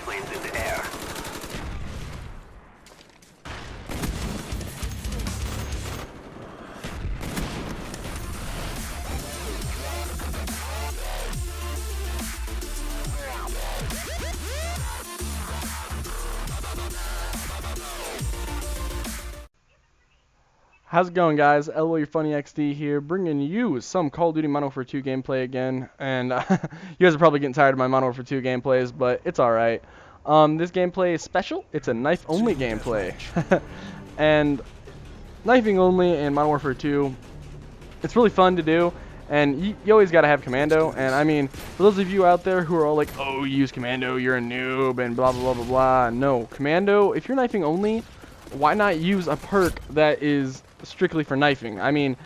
planes in the air. How's it going, guys? LOLyourfunnyxD here, bringing you some Call of Duty Modern Warfare 2 gameplay again. And you guys are probably getting tired of my Modern Warfare 2 gameplays, but it's alright. This gameplay is special. It's a knife-only gameplay. And knifing only in Modern Warfare 2, it's really fun to do. And you always got to have Commando. And I mean, for those of you out there who are all like, oh, you use Commando, you're a noob, and blah, blah, blah, blah, blah. No, Commando, if you're knifing only, why not use a perk that is strictly for knifing? I mean,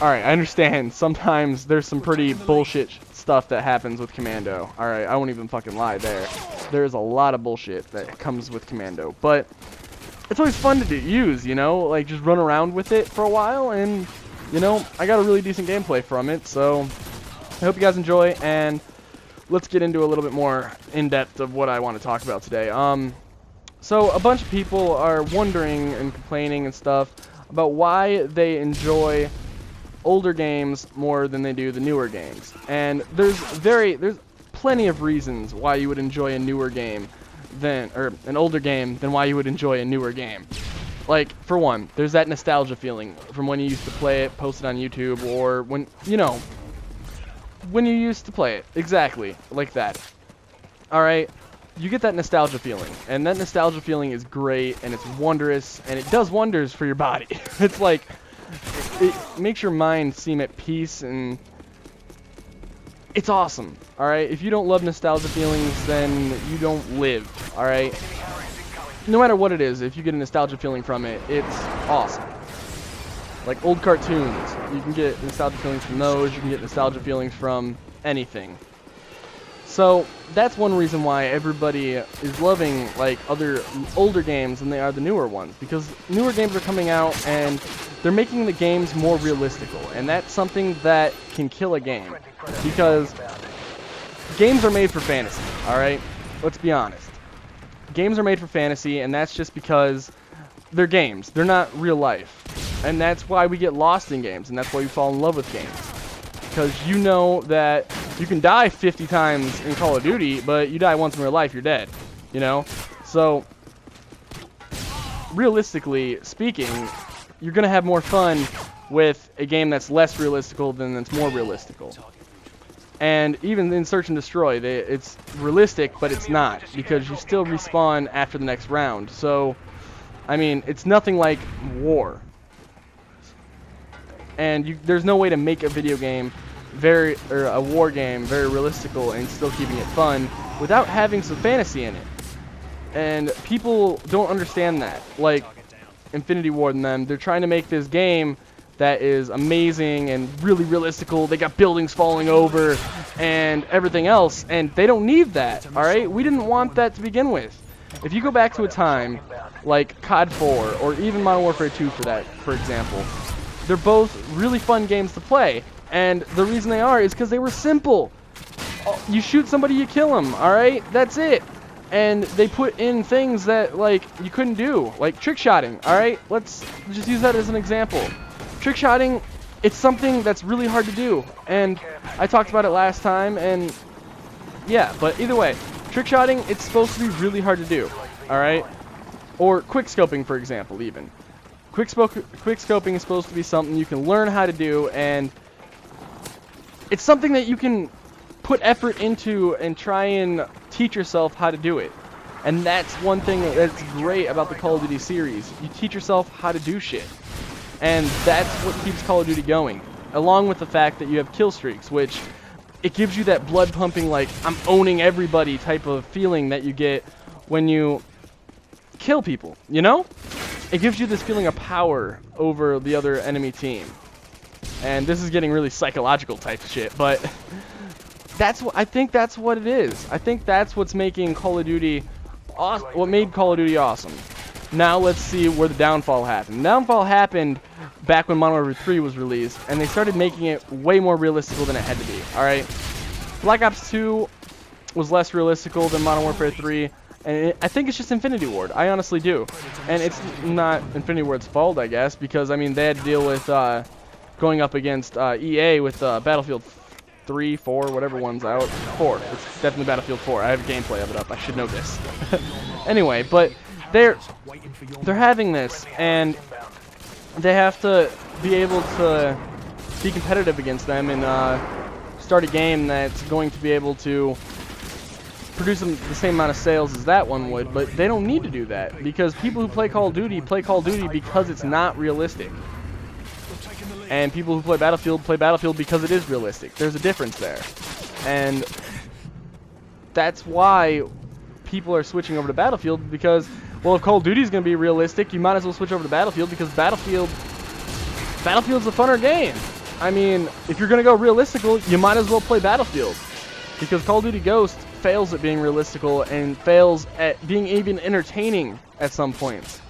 alright, I understand sometimes there's some pretty bullshit stuff that happens with Commando. Alright, I won't even fucking lie there. There's a lot of bullshit that comes with Commando, but it's always fun to use, you know? Like, just run around with it for a while, and, you know, I got a really decent gameplay from it, so I hope you guys enjoy, and let's get into a little bit more in-depth of what I want to talk about today. So a bunch of people are wondering and complaining and stuff about why they enjoy older games more than they do the newer games. And there's plenty of reasons why you would enjoy a newer game or an older game than why you would enjoy a newer game. Like, for one, there's that nostalgia feeling from when you used to play it, post it on YouTube, or when, you know, when you used to play it. Exactly, like that. Alright? You get that nostalgia feeling, and that nostalgia feeling is great, and it's wondrous, and it does wonders for your body. It's like, it makes your mind seem at peace, and it's awesome, alright? If you don't love nostalgia feelings, then you don't live, alright? No matter what it is, if you get a nostalgia feeling from it, it's awesome. Like old cartoons, you can get nostalgia feelings from those, you can get nostalgia feelings from anything. So that's one reason why everybody is loving like older games than they are the newer ones, because newer games are coming out and they're making the games more realistical, and that's something that can kill a game, because games are made for fantasy, alright? Let's be honest. Games are made for fantasy, and that's just because they're games. They're not real life. And that's why we get lost in games, and that's why we fall in love with games. Because you know that you can die 50 times in Call of Duty, but you die once in real life, you're dead. You know? So, realistically speaking, you're going to have more fun with a game that's less realistical than that's more realistical. And even in Search and Destroy, it's realistic, but it's not, because you still respawn after the next round. So, I mean, it's nothing like war. And there's no way to make a video game a war game very realistical and still keeping it fun without having some fantasy in it. And people don't understand that. Like Infinity Ward and them, they're trying to make this game that is amazing and really realistical. They got buildings falling over and everything else, and they don't need that, alright? We didn't want that to begin with. If you go back to a time like COD 4 or even Modern Warfare 2 for example, they're both really fun games to play, and the reason they are is because they were simple. You shoot somebody, you kill them, alright? That's it. And they put in things that, like, you couldn't do, like trick shotting, alright? Let's just use that as an example. Trick shotting, it's something that's really hard to do, and I talked about it last time, and yeah, but either way, trick shotting, it's supposed to be really hard to do, alright? Or quick scoping, for example, even. Quick scoping is supposed to be something you can learn how to do, and it's something that you can put effort into and try and teach yourself how to do it. And that's one thing that's great about the Call of Duty series. You teach yourself how to do shit. And that's what keeps Call of Duty going. Along with the fact that you have kill streaks, which it gives you that blood pumping, like, I'm owning everybody type of feeling that you get when you kill people, you know? It gives you this feeling of power over the other enemy team. And this is getting really psychological type shit, but I think that's what it is. I think that's what's making Call of Duty awesome, what made Call of Duty awesome. Now let's see where the downfall happened. The downfall happened back when Modern Warfare 3 was released, and they started making it way more realistic than it had to be, alright? Black Ops 2, was less realistical than Modern Warfare 3. And I think it's just Infinity Ward. I honestly do. And it's not Infinity Ward's fault, I guess, because, I mean, they had to deal with going up against EA with Battlefield 3, 4, whatever one's out. 4. It's definitely Battlefield 4. I have gameplay of it up. I should know this. Anyway, but they're having this, and they have to be able to be competitive against them and start a game that's going to be able to produce the same amount of sales as that one would, but they don't need to do that, because people who play Call of Duty because it's not realistic. And people who play Battlefield because it is realistic. There's a difference there. And that's why people are switching over to Battlefield, because, well, if Call of Duty is going to be realistic, you might as well switch over to Battlefield, because Battlefield's a funner game. I mean, if you're going to go realistical, you might as well play Battlefield, because Call of Duty Ghost fails at being realistical and fails at being even entertaining at some points.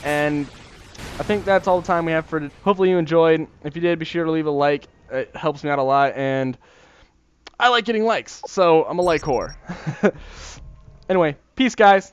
And I think that's all the time we have for today. Hopefully you enjoyed. If you did, be sure to leave a like. It helps me out a lot, and I like getting likes, so I'm a like whore. Anyway, peace, guys.